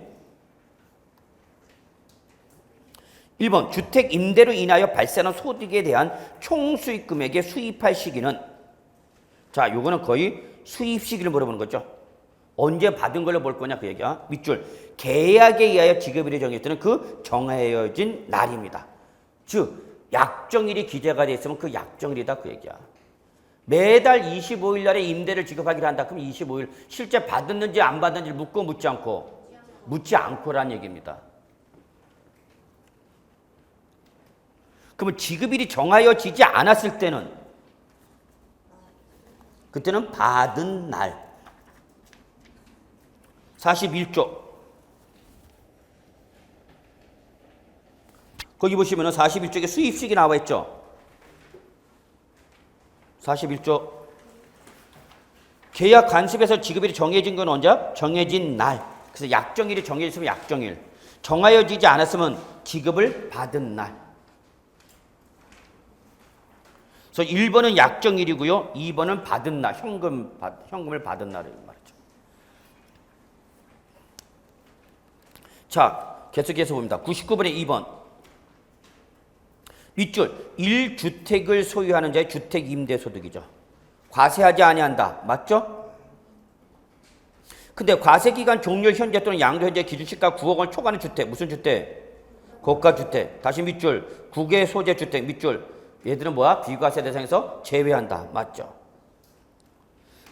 1번 주택 임대로 인하여 발생한 소득에 대한 총수익 금액의 수입할 시기는 자, 요거는 거의 수입 시기를 물어보는 거죠. 언제 받은 걸로 볼 거냐 그 얘기야. 밑줄 계약에 의하여 지급일이 정해졌다는 그 정해진 날입니다. 즉 약정일이 기재가 돼 있으면 그 약정일이다 그 얘기야. 매달 25일 날에 임대를 지급하기로 한다. 그럼 25일 실제 받았는지 안 받았는지 묻고 묻지 않고 묻지 않고라는 얘기입니다. 그러면 지급일이 정하여지지 않았을 때는 그때는 받은 날 41조 거기 보시면 41쪽에 수입식이 나와 있죠. 41조 계약 간섭에서 지급일이 정해진 건 언제? 정해진 날. 그래서 약정일이 정해졌으면 약정일, 정하여지지 않았으면 지급을 받은 날. 그래서 1번은 약정일이고요. 2번은 받은 날, 현금을 받은 날을 말이죠. 자, 계속해서 봅니다. 99번의 2번. 윗줄 1주택을 소유하는 자의 주택임대소득이죠. 과세하지 아니한다. 맞죠? 근데 과세기간 종료 현재 또는 양도 현재 기준시가 9억 원 초과하는 주택. 무슨 주택? 고가주택. 다시 밑줄 국외 소재 주택. 밑줄 얘들은 뭐야? 비과세 대상에서 제외한다. 맞죠?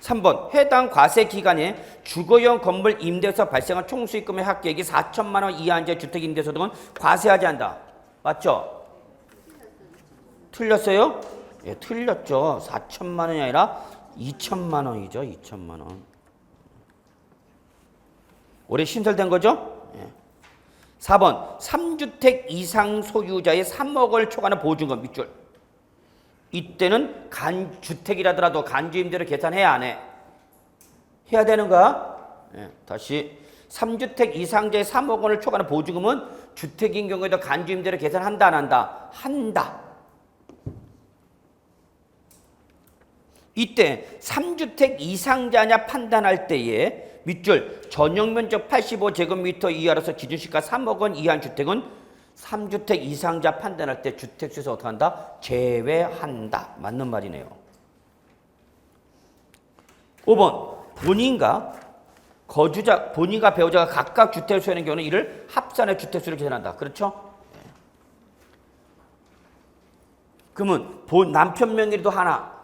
3번 해당 과세기간에 주거용 건물 임대에서 발생한 총수익금의 합계액이 4천만 원 이하인 자의 주택임대소득은 과세하지 않는다. 맞죠? 틀렸어요? 예, 틀렸죠. 4천만 원이 아니라 2천만 원이죠. 2천만 원. 올해 신설된 거죠? 예. 4번 3주택 이상 소유자의 3억 원을 초과하는 보증금 밑줄. 이때는 간주택이라더라도 간주임대를 계산해야 안 해? 해야 되는 거야? 예, 다시 3주택 이상자의 3억 원을 초과하는 보증금은 주택인 경우에도 간주임대로 계산한다 안 한다? 한다. 이때 3주택 이상자냐 판단할 때에 밑줄 전용 면적 85제곱미터 이하로서 기준시가 3억 원 이하인 주택은 3주택 이상자 판단할 때 주택수에서 어떻게 한다? 제외한다. 맞는 말이네요. 5번 본인과 배우자가 각각 주택을 소유하는 경우는 이를 합산해 주택수를 계산한다. 그렇죠? 그러면 남편 명의로도 하나,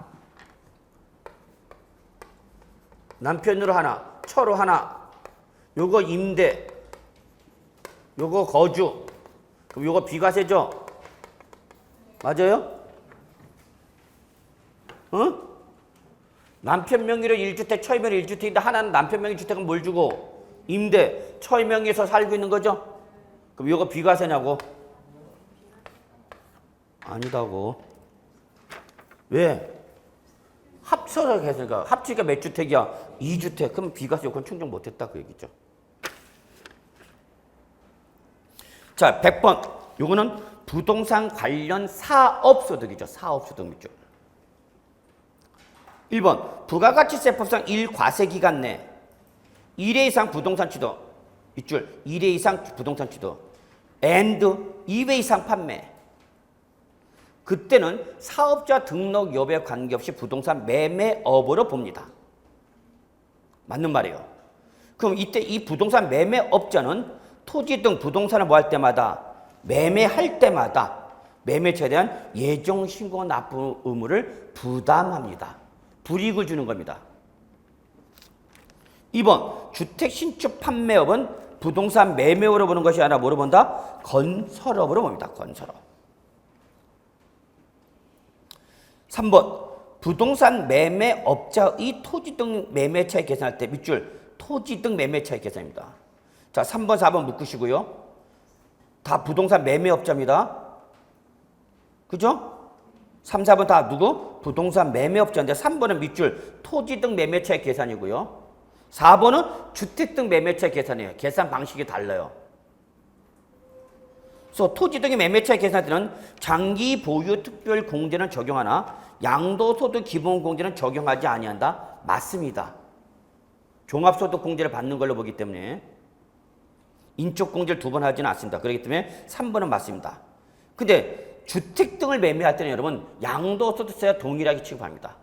남편으로 하나, 처로 하나, 요거 임대, 요거 거주, 그럼 요거 비과세죠? 맞아요? 어? 남편 명의로 1주택, 처의 명의로 1주택인데 하나는 남편 명의 주택은 뭘 주고? 임대, 처의 명의에서 살고 있는 거죠? 그럼 요거 비과세냐고? 아니다고. 왜? 합쳐서 했으니까 합치니까 몇 주택이야? 2주택. 그럼 비과세 요건 충족 못했다 그 얘기죠. 자, 100번. 요거는 부동산 관련 사업소득이죠. 사업소득 밑줄. 1번. 부가가치세법상 1과세기간 내 1회 이상 부동산 취득. 밑줄. 1회 이상 부동산 취득. and 2회 이상 판매. 그때는 사업자 등록 여부에 관계없이 부동산 매매업으로 봅니다. 맞는 말이에요. 그럼 이때 이 부동산 매매업자는 토지 등 부동산을 뭐 할 때마다 매매할 때마다 매매처에 대한 예정신고 납부 의무를 부담합니다. 불이익을 주는 겁니다. 2번 주택 신축 판매업은 부동산 매매업으로 보는 것이 아니라 뭐로 본다? 건설업으로 봅니다. 건설업. 3번 부동산 매매업자의 토지 등 매매차익 계산할 때 밑줄 토지 등 매매차익 계산입니다. 자, 3번 4번 묶으시고요. 다 부동산 매매업자입니다. 그죠? 3, 4번 다 누구? 부동산 매매업자인데 3번은 밑줄 토지 등 매매차익 계산이고요. 4번은 주택 등 매매차익 계산이에요. 계산 방식이 달라요. 그래서 토지 등의 매매차익 계산할 때는 장기 보유 특별 공제는 적용하나 양도소득 기본 공제는 적용하지 아니한다. 맞습니다. 종합소득 공제를 받는 걸로 보기 때문에 인적 공제를 2번 하지는 않습니다. 그렇기 때문에 3번은 맞습니다. 근데 주택 등을 매매할 때는 여러분 양도소득세와 동일하게 취급합니다.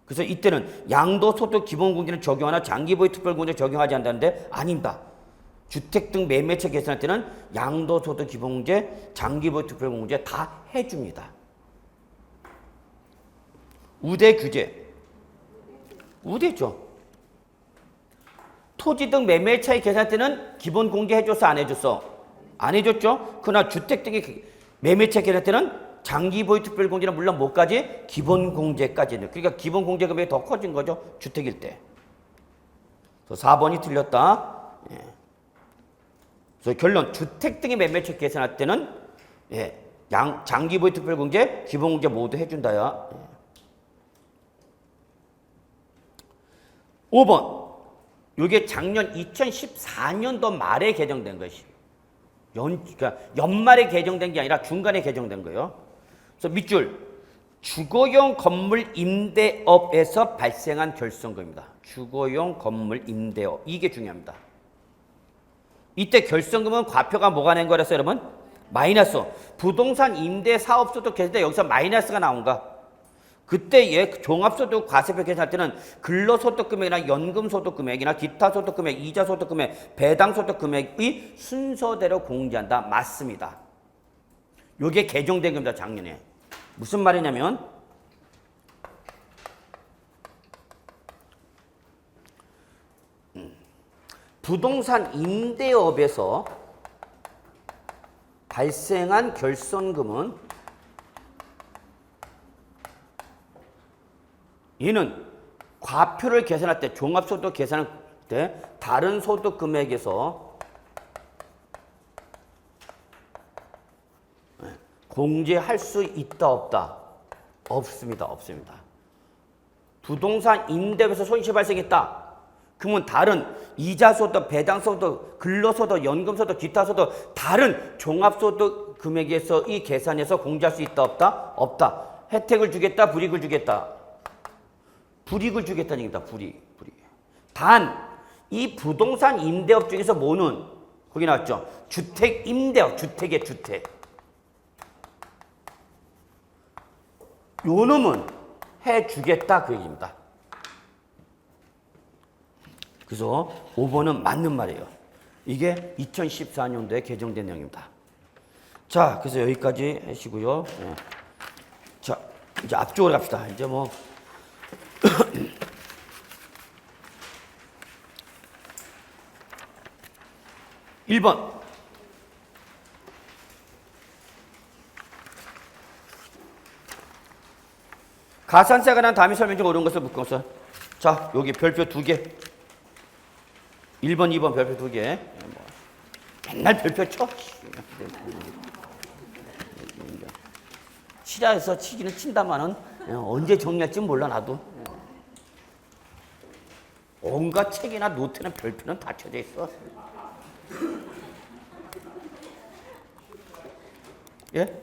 그래서 이때는 양도소득 기본 공제는 적용하나 장기 보유 특별 공제 적용하지 않는다는데 아닙니다. 주택 등 매매차 계산할 때는 양도소득 기본공제, 장기보유 특별공제 다 해줍니다. 우대 규제. 우대죠. 토지 등 매매차익 계산할 때는 기본공제 해줬어 안 해줬어? 안 해줬죠. 그러나 주택 등의 매매차익 계산할 때는 장기보유 특별공제는 물론 뭐까지? 기본공제까지는. 그러니까 기본공제 금액이 더 커진 거죠. 주택일 때. 그래서 4번이 틀렸다. 예. 그래서 결론 주택 등의 매매차익 계산할 때는 장기보유 특별공제, 기본공제 모두 해준다야. 5번. 이게 작년 2014년도 말에 개정된 것이. 그러니까 연말에 개정된 게 아니라 중간에 개정된 거예요. 그래서 밑줄 주거용 건물 임대업에서 발생한 결손금입니다. 주거용 건물 임대업. 이게 중요합니다. 이때 결손금은 과표가 뭐가 낸 거라서 여러분? 마이너스. 부동산 임대 사업소득 계산할 때 여기서 마이너스가 나온가? 그때 얘 종합소득 과세표 계산할 때는 근로소득금액이나 연금소득금액이나 기타소득금액, 이자소득금액, 배당소득금액의 순서대로 공제한다. 맞습니다. 요게 개정된 겁니다. 작년에. 무슨 말이냐면 부동산 임대업에서 발생한 결손금은 얘는 과표를 계산할 때 종합소득 계산할 때 다른 소득 금액에서 공제할 수 있다 없다? 없습니다. 없습니다. 부동산 임대업에서 손실 발생했다. 그러면 다른 이자소득, 배당소득, 근로소득, 연금소득, 기타소득 다른 종합소득 금액에서 이 계산에서 공제할 수 있다 없다? 없다. 혜택을 주겠다, 불이익을 주겠다. 불이익을 주겠다는 얘기다. 불이익. 단 이 부동산 임대업 중에서 뭐는 거기 나왔죠. 주택 임대업, 주택의 주택. 요 놈은 해주겠다 그 얘기입니다. 그래서 5번은 맞는 말이에요. 이게 2014년도에 개정된 내용입니다. 자, 그래서 여기까지 하시고요. 네. 자, 이제 앞쪽으로 갑시다. 이제 뭐 1번. 가산세가 난 다음에 설명 중 옳은 것을 묶어서. 자, 여기 별표 2개. 1번, 2번 별표 2개. 맨날 별표 쳐. 치라해서 치기는 친다마는 언제 정리할지 몰라 나도. 온갖 책이나 노트나 별표는 다 쳐져 있어. 예?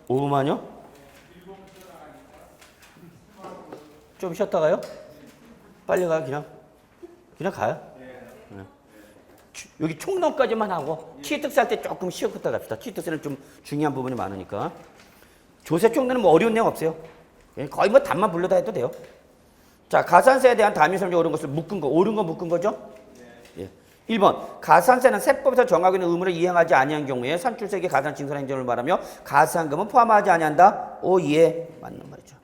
5분만요? 좀 쉬었다가요? 빨리 가요, 그냥 가요? 네. 여기 총론까지만 하고 취득세 할 때 조금 쉬었다 갑시다. 취득세는 좀 중요한 부분이 많으니까. 조세 총론은 뭐 어려운 내용 없어요. 거의 뭐 답만 불러다 해도 돼요. 자, 가산세에 대한 담의 설명이 옳은 것을 묶은 거, 옳은 거 묶은 거죠? 예. 1번, 가산세는 세법에서 정하고 있는 의무를 이행하지 아니한 경우에 산출세계 가산징수 행정을 말하며 가산금은 포함하지 아니한다. 오, 예. 맞는 말이죠.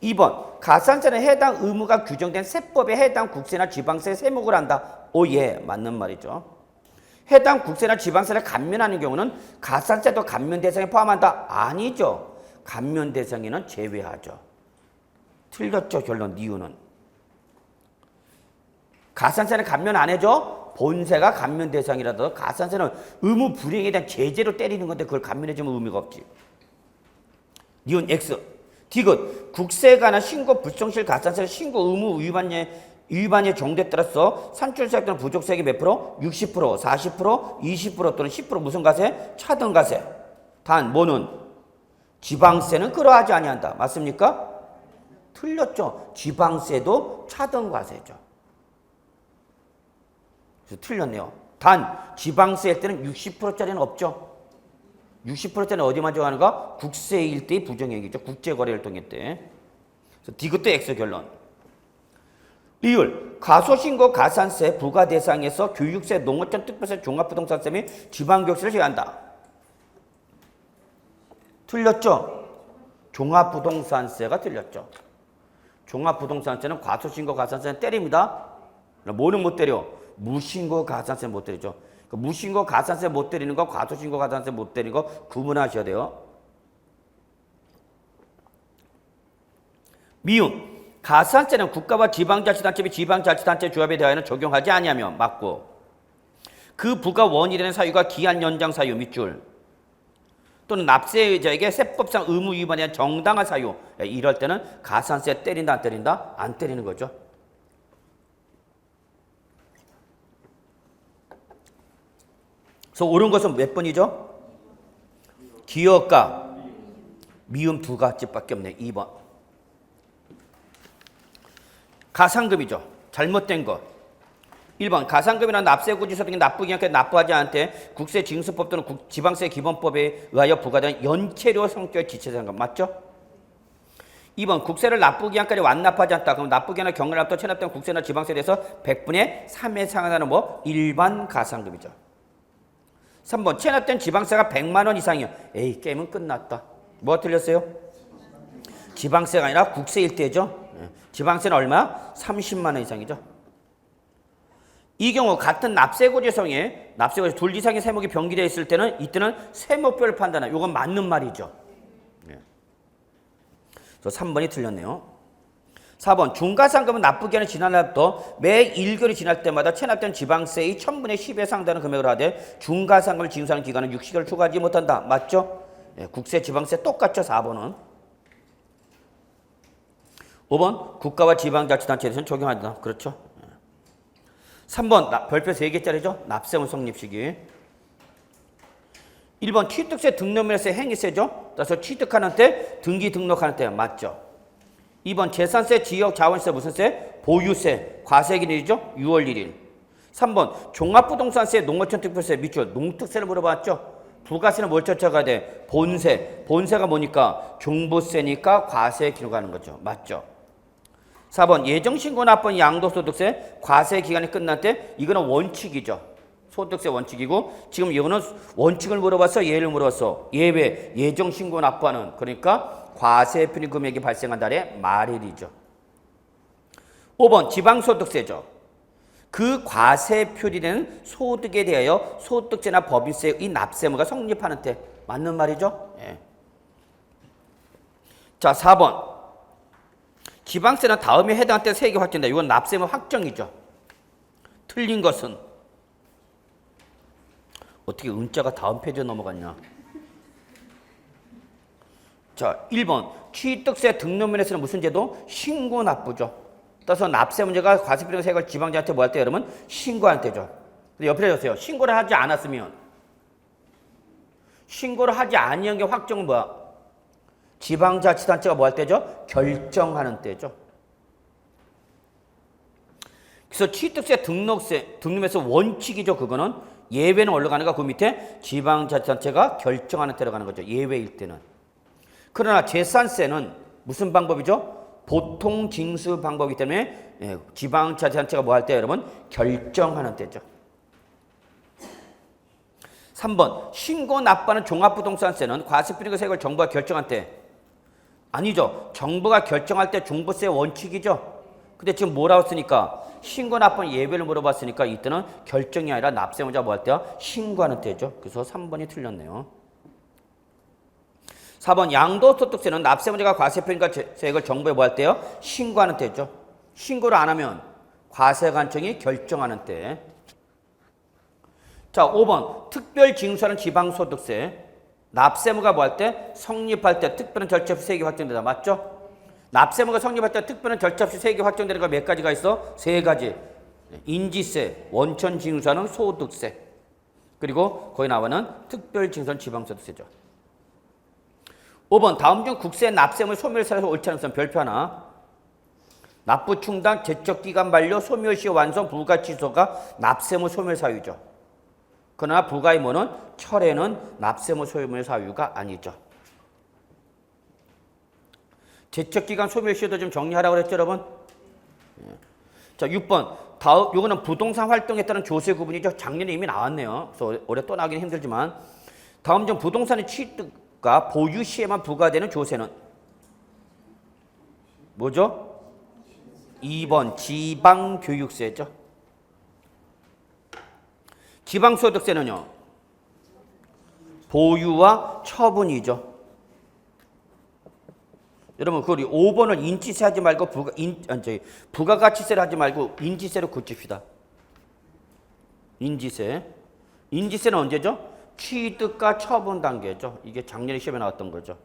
2번, 가산세는 해당 의무가 규정된 세법에 해당 국세나 지방세 세목을 한다. 오, 예. 맞는 말이죠. 해당 국세나 지방세를 감면하는 경우는 가산세도 감면 대상에 포함한다. 아니죠. 감면 대상에는 제외하죠. 틀렸죠. 결론 이유는. 가산세는 감면 안 해줘. 본세가 감면 대상이라도 가산세는 의무 불이행에 대한 제재로 때리는 건데 그걸 감면해주면 의미가 없지. 니은 X. 디귿. 국세에 관한 신고 불성실 가산세를 신고 의무 위반의 정도에 따라서 산출세액 또는 부족세액이 몇 프로? 60%, 40%, 20% 또는 10% 무슨 가세? 차등가세. 단 뭐는? 지방세는 그러하지 아니한다. 맞습니까? 틀렸죠. 지방세도 차등과세죠. 그래서 틀렸네요. 단 지방세일 때는 60%짜리는 없죠. 60%짜리는 어디만 정하는가? 국세일 때의 부정행위죠. 국제거래활동일 때. 그래서 디귿도 X 결론. 리을. 가소신고 가산세 부과 대상에서 교육세, 농어촌 특별세, 종합부동산세 및 지방교육세를 제외한다. 틀렸죠. 종합부동산세가 틀렸죠. 종합부동산세는 과소신고 가산세는 때립니다. 뭐는 못 때려? 무신고 가산세 못 때리죠. 무신고 가산세 못 때리는 거, 과소신고 가산세 못 때리는 거 구분하셔야 돼요. 미음. 가산세는 국가와 지방자치단체 및 지방자치단체 조합에 대하여는 적용하지 아니하며 맞고 그 부과 원인이 되는 사유가 기한 연장 사유 밑줄 또는 납세자에게 세법상 의무 위반에 대한 정당한 사유. 이럴 때는 가산세 때린다 안 때린다? 안 때리는 거죠. 그래서 옳은 것은 몇 번이죠? 기역과 미음 두 가지밖에 없네요. 2번. 가산금이죠. 잘못된 것. 1번. 가산금이나 납세고지소득이 납부기한테 납부하지 않대 국세징수법 또는 지방세 기본법에 의하여 부과된 연체료 성격의 지체상금. 맞죠? 2번. 국세를 납부기한까지 완납하지 않다. 그럼 납부기한이나 경을 납부 체납된 국세나 지방세에 대해서 100분의 3에 상환하는 뭐? 일반 가산금이죠. 3번. 체납된 지방세가 100만 원 이상이요. 에이, 게임은 끝났다. 뭐가 틀렸어요? 지방세가 아니라 국세일 때죠. 지방세는 얼마? 30만 원 이상이죠. 이 경우 같은 납세고지성에 납세고지 둘 이상의 세목이 병기되어 있을 때는 이때는 세목별을 판단하는 이건 맞는 말이죠. 그래서 3번이 틀렸네요. 4번. 중과상금은 납부기한이 지난 날부터 매 1개월이 지날 때마다 체납된 지방세의 1000분의 10에 상당한 금액을 하되 중과상금을 징수하는 기간은 60개월 초과하지 못한다. 맞죠? 국세, 지방세 똑같죠. 4번은. 5번 국가와 지방자치단체에 대해서는 적용한다. 그렇죠. 3번 별표 3개짜리죠. 납세원 성립시기. 1번 취득세 등록면에서 행위세죠. 따라서 취득하는 때 등기 등록하는 때 맞죠. 2번 재산세 지역자원세 무슨 세? 보유세 과세 기일이죠. 6월 1일. 3번 종합부동산세 농어촌 특별세 밑줄 농특세를 물어봤죠. 부가세는 뭘 쫓아가야 돼? 본세. 본세가 뭐니까? 종부세니까 과세 기록하는 거죠. 맞죠. 4번 예정신고 납부한 양도소득세 과세 기간이 끝날 때 이거는 원칙이죠. 소득세 원칙이고 지금 이거는 원칙을 물어봤어? 예를 물어봤어? 예외 예정신고 납부하는 그러니까 과세 편입 금액이 발생한 달의 말일이죠. 5번 지방소득세죠. 그 과세 표리되는 소득에 대하여 소득세나 법인세 이 납세무가 성립하는 때 맞는 말이죠. 예. 자 4번 지방세는 다음에 해당할 때 세액이 확정된다. 이건 납세무 확정이죠. 틀린 것은 어떻게 은자가 다음 페이지에 넘어갔냐. 자 1번 취득세 등록면에서는 무슨 제도? 신고 납부죠. 따라서 납세 문제가 과세표준 세액을 지방자치한테 뭐 할 때 여러분? 신고할 때죠. 근데 옆에 해주세요. 신고를 하지 않았으면 신고를 하지 아니한 게 확정은 뭐야? 지방자치단체가 뭐 할 때죠? 결정하는 때죠. 그래서 취득세 등록에서 원칙이죠. 그거는 예외는 어디로 가는가? 그 밑에 지방자치단체가 결정하는 때로 가는 거죠. 예외일 때는. 그러나 재산세는 무슨 방법이죠? 보통 징수 방법이기 때문에 지방자치단체가 뭐 할 때 여러분? 결정하는 때죠. 3번 신고 납부하는 종합부동산세는 과세표준과 세액을 정부가 결정할 때 아니죠. 정부가 결정할 때 종부세 원칙이죠. 근데 지금 뭐라고 쓰니까 신고 납부는 예외를 물어봤으니까 이때는 결정이 아니라 납세무자 뭐 할 때야? 신고하는 때죠. 그래서 3번이 틀렸네요. 4번 양도소득세는 납세무자가 과세표준과 세액을 정부에 뭐 할 때요? 신고하는 때죠. 신고를 안 하면 과세관청이 결정하는 때. 자 5번 특별징수하는 지방소득세 납세무가 뭐 할 때? 성립할 때 특별한 절차 없이 세액이 확정된다. 맞죠? 납세무가 성립할 때 특별한 절차 없이 세액이 확정되는 거 몇 가지가 있어? 3가지. 인지세, 원천징수하는 소득세 그리고 거기 나오는 특별징수하는 지방소득세죠. 5번 다음 중 국세 납세물 소멸사에서 옳지 않은 것은 별표 하나. 납부 충당, 제척기간 만료, 소멸시 완성, 불가 취소가 납세물 소멸 사유죠. 그러나 불가의무는 철회는 납세물 소멸 사유가 아니죠. 제척기간 소멸시도 좀 정리하라고 그랬죠, 여러분? 자, 6번. 다음, 요거는 부동산 활동에 따른 조세 구분이죠. 작년에 이미 나왔네요. 그래서 올해 또 나기는 힘들지만. 다음 중 부동산의 취득과 보유 시에만 부과되는 조세는 뭐죠? 2번 지방교육세죠. 지방소득세는요. 보유와 처분이죠. 여러분 그 우리 5번을 인지세 하지 말고 부가가치세를 하지 말고 인지세로 고칩시다. 인지세. 인지세는 언제죠? 취득과 처분 단계죠. 이게 작년에 시험에 나왔던 거죠.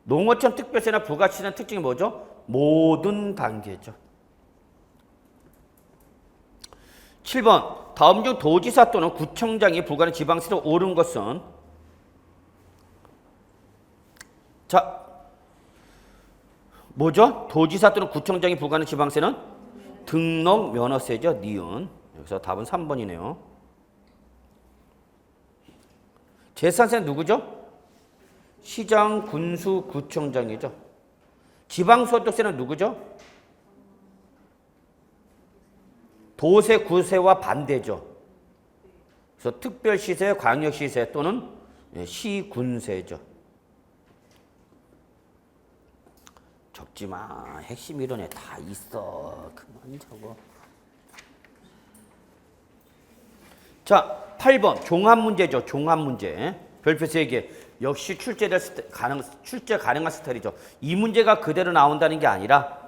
농어촌 특별세나 부가치세는 특징이 뭐죠? 모든 단계죠. 7번 다음 중 도지사 또는 구청장이 부과하는 지방세로 오른 것은 자 뭐죠? 도지사 또는 구청장이 부과하는 지방세는 등록 면허세죠. 니은. 여기서 답은 3번이네요. 재산세는 누구죠? 시장, 군수, 구청장이죠. 지방소득세는 누구죠? 도세, 구세와 반대죠. 그래서 특별시세, 광역시세 또는 시군세죠. 적지마. 핵심 이론에 다 있어. 그만 적어. 자, 8번 종합문제죠. 종합문제. 별표 3개. 역시 출제 가능한 스타일이죠. 이 문제가 그대로 나온다는 게 아니라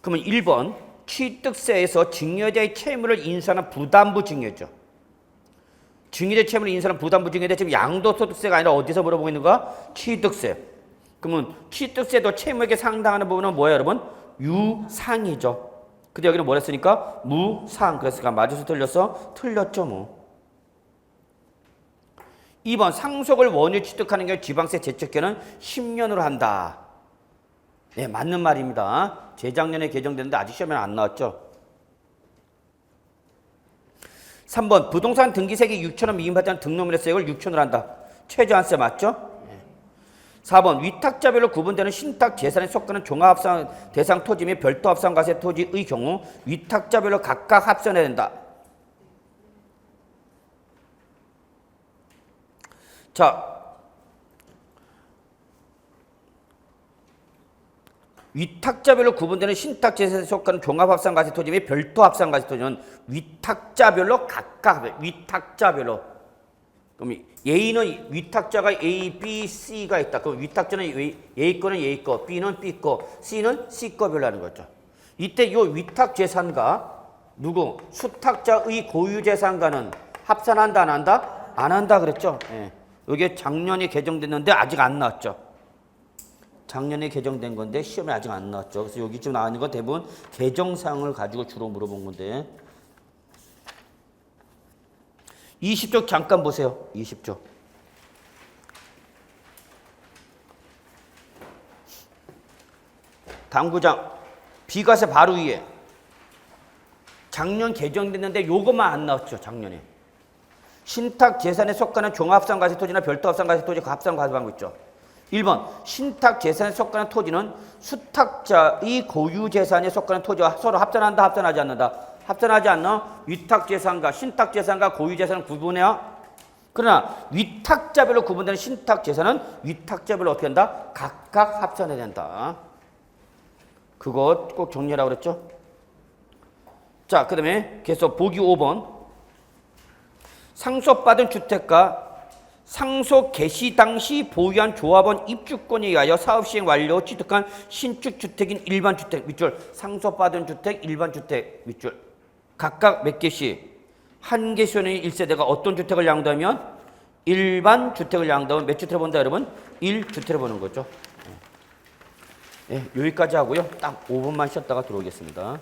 그러면 1번 취득세에서 증여자의 채무를 인수하는 부담부 증여죠. 증여자의 채무를 인수하는 부담부 증여인데 지금 양도소득세가 아니라 어디서 물어보고 있는 거야? 취득세. 그러면 취득세도 채무액에 상당하는 부분은 뭐예요, 여러분? 유상이죠. 근데 여기는 뭐라 했으니까? 무상. 그랬으니까 맞아서 틀렸어? 틀렸죠, 뭐. 2번 상속을 원유 취득하는 경우 지방세 제척기는 10년으로 한다. 네, 맞는 말입니다. 재작년에 개정됐는데 아직 시험에 안 나왔죠. 3번 부동산 등기세액이 6,000원 미만할 때는 등록물세액을 6,000원으로 한다. 최저한세 맞죠? 4번 위탁자별로 구분되는 신탁 재산에 속하는 종합합산 대상 토지 및 별도 합산과세 토지의 경우 위탁자별로 각각 합산해야 된다. 자, 위탁자별로 구분되는 신탁 재산에 속하는 종합합산과세 토지 및 별도 합산과세 토지는 위탁자별로 각각 위탁자별로. 그럼 A는 위탁자가 A, B, C가 있다. 그럼 위탁자는 A 거는 A 거, B는 B 거, C는 C 거별로 하는 거죠. 이때 이 위탁 재산과 누구 수탁자의 고유 재산과는 합산한다 안 한다? 안 한다 그랬죠. 예. 이게 작년에 개정됐는데 아직 안 나왔죠. 작년에 개정된 건데 시험에 아직 안 나왔죠. 그래서 여기 지금 나와 있는 건 대부분 개정사항을 가지고 주로 물어본 건데. 20쪽 잠깐 보세요. 20쪽. 당구장 비과세 바로 위에 작년 개정됐는데 요것만 안 나왔죠. 작년에. 신탁 재산에 속하는 종합합산과세 토지나 별도 합산과세 토지 합산과세 방법 있죠. 1번 신탁 재산에 속하는 토지는 수탁자의 고유 재산에 속하는 토지와 서로 합산한다 합산하지 않는다. 합산하지 않나? 위탁 재산과 신탁 재산과 고유 재산은 구분해야. 그러나 위탁자별로 구분되는 신탁 재산은 위탁자별로 어떻게 한다? 각각 합산해야 된다. 그거 꼭 정리하라고 그랬죠? 자, 그 다음에 계속 보기 5번. 상속받은 주택가 상속 개시 당시 보유한 조합원 입주권에 의하여 사업시행 완료 취득한 신축주택인 일반주택 밑줄 상속받은 주택 일반주택 밑줄 각각 몇 개씩 한 개수는 1세대가 어떤 주택을 양도하면 일반주택을 양도하면 몇 주택을 본다 여러분? 1주택을 보는 거죠. 네, 여기까지 하고요. 딱 5분만 쉬었다가 들어오겠습니다.